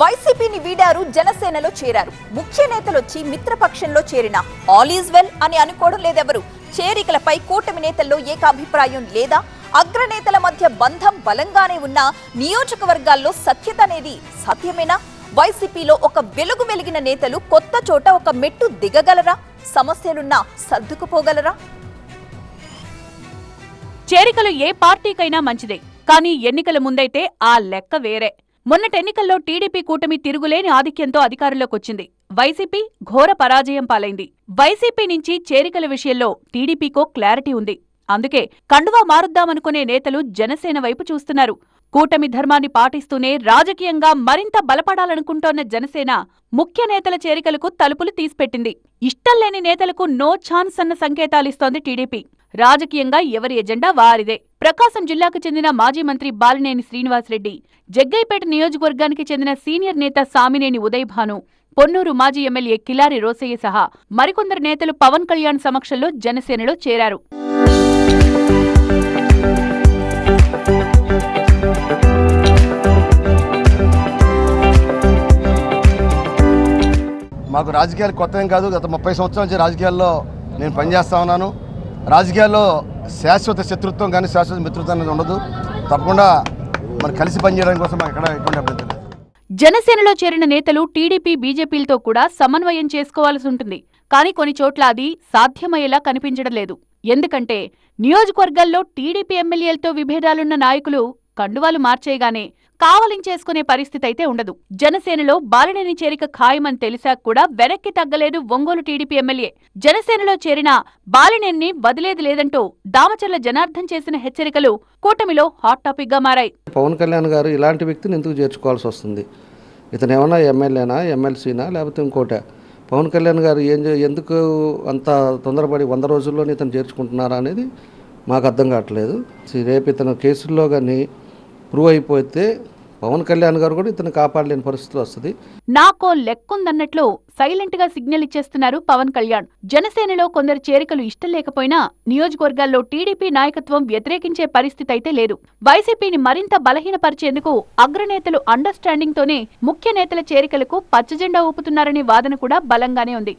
వైసీపీని వీడారు, జనసేనలో చేరారు. ముఖ్య నేతలొచ్చి మిత్రపక్షంలో చేరిన ఆల్ ఈజ్ వెల్ అని అనుకోవడం లేదెవరు. చేరికలపై కూటమి నేతల్లో ఏకాభిప్రాయం లేదా? అగ్రనేతల మధ్య బంధం బలంగానే ఉన్న నియోజకవర్గాల్లో సఖ్యత అనేది సాధ్యమేనా? వైసీపీలో ఒక వెలుగు వెలిగిన నేతలు కొత్త చోట ఒక మెట్టు దిగగలరా? సమస్యలున్నా సర్దుకుపోగలరా? చేరికలు ఏ పార్టీకైనా మంచిదే, కానీ ఎన్నికల ముందైతే ఆ లెక్క వేరే. మొన్నటి ఎన్నికల్లో టీడీపీ కూటమి తిరుగులేని ఆధిక్యంతో అధికారంలోకొచ్చింది. వైసీపీ ఘోర పరాజయం పాలైంది. వైసీపీ నుంచి చేరికల విషయంలో టీడీపీకో క్లారిటీ ఉంది. అందుకే కండువా మారుద్దామనుకునే నేతలు జనసేన వైపు చూస్తున్నారు. కూటమి ధర్మాన్ని పాటిస్తూనే రాజకీయంగా మరింత బలపడాలనుకుంటోన్న జనసేన ముఖ్య నేతల చేరికలకు తలుపులు తీసిపెట్టింది. ఇష్టం లేని నేతలకు నో ఛాన్స్ అన్న సంకేతాలిస్తోంది టీడీపీ. రాజకీయంగా ఎవరి ఎజెండా వారిదే. ప్రకాశం జిల్లాకు చెందిన మాజీ మంత్రి బాలినేని శ్రీనివాసరెడ్డి, జగ్గయ్యపేట నియోజకవర్గానికి చెందిన సీనియర్ నేత సామినేని ఉదయ్ భాను, పొన్నూరు మాజీ ఎమ్మెల్యే కిలారి రోసయ్య సహా మరికొందరు నేతలు పవన్ కళ్యాణ్ సమక్షంలో జనసేనలో చేరారు. మాకు రాజకీయాలు కొత్త ఏం కాదు. గత 30 సంవత్సరాల నుంచి రాజకీయాల్లో నేను పనిచేస్తా ఉన్నాను. రాజకీయాల్లో శాశ్వత శత్రుత్వం కానీ శాశ్వత మిత్రత్వం అనేది ఉండదు. తప్పకుండా మనం కలిసి పనిచేయడం కోసం మాకు ఎటువంటి అభ్యంతరం లేదు. జనసేనలో చేరిన నేతలు టీడీపీ, బీజేపీలతో కూడా సమన్వయం చేసుకోవాల్సి ఉంటుంది. కానీ కొన్ని చోట్ల అది సాధ్యమయ్యేలా కనిపించడం లేదు. ఎందుకంటే నియోజకవర్గాల్లో టీడీపీ ఎమ్మెల్యేలతో విభేదాలున్న నాయకులు కండువాలు మార్చేయగానే కావలించేసుకునే పరిస్థితి అయితే ఉండదు. జనసేనలో బాలినేని చేరిక ఖాయమని తెలిసాక కూడా వెనక్కి తగ్గలేదు ఒంగోలు టీడీపీ ఎమ్మెల్యే. జనసేనలో చేరిన బాలినేని వదిలేది లేదంటూ దామచర్ల జనార్దన్ చేసిన హెచ్చరికలు కూటమిలో హాట్ టాపిక్ గా మారాయి. పవన్ కళ్యాణ్ గారు ఇలాంటి వ్యక్తిని ఎందుకు చేర్చుకోవాల్సి వస్తుంది? ఇతను ఏమన్నా ఎమ్మెల్యేనా, ఎమ్మెల్సీనా, లేకపోతే ఇంకోట? పవన్ కళ్యాణ్ గారు ఎందుకు అంత తొందరపడి 100 రోజుల్లోనే ఇతను చేర్చుకుంటున్నారా అనేది మాకు అర్థం కావట్లేదు. రేపు ఇతను కేసుల్లో కానీ ప్రూవ్ అయిపోతే పవన్ కళ్యాణ్ గారు కూడా ఇతను కాపాడలేని పరిస్థితి వస్తుంది. నాకో లెక్కుందన్నట్లు సైలెంట్ గా సిగ్నల్ ఇచ్చేస్తున్నారు పవన్ కళ్యాణ్. జనసేనలో కొందరు చేరికలు ఇష్టం లేకపోయినా నియోజకవర్గాల్లో టీడీపీ నాయకత్వం వ్యతిరేకించే పరిస్థితి అయితే లేదు. వైసీపీని మరింత బలహీనపరిచేందుకు అగ్రనేతలు అండర్స్టాండింగ్ తోనే ముఖ్య నేతల చేరికలకు పచ్చజెండా ఊపుతున్నారనే వాదన కూడా బలంగానే ఉంది.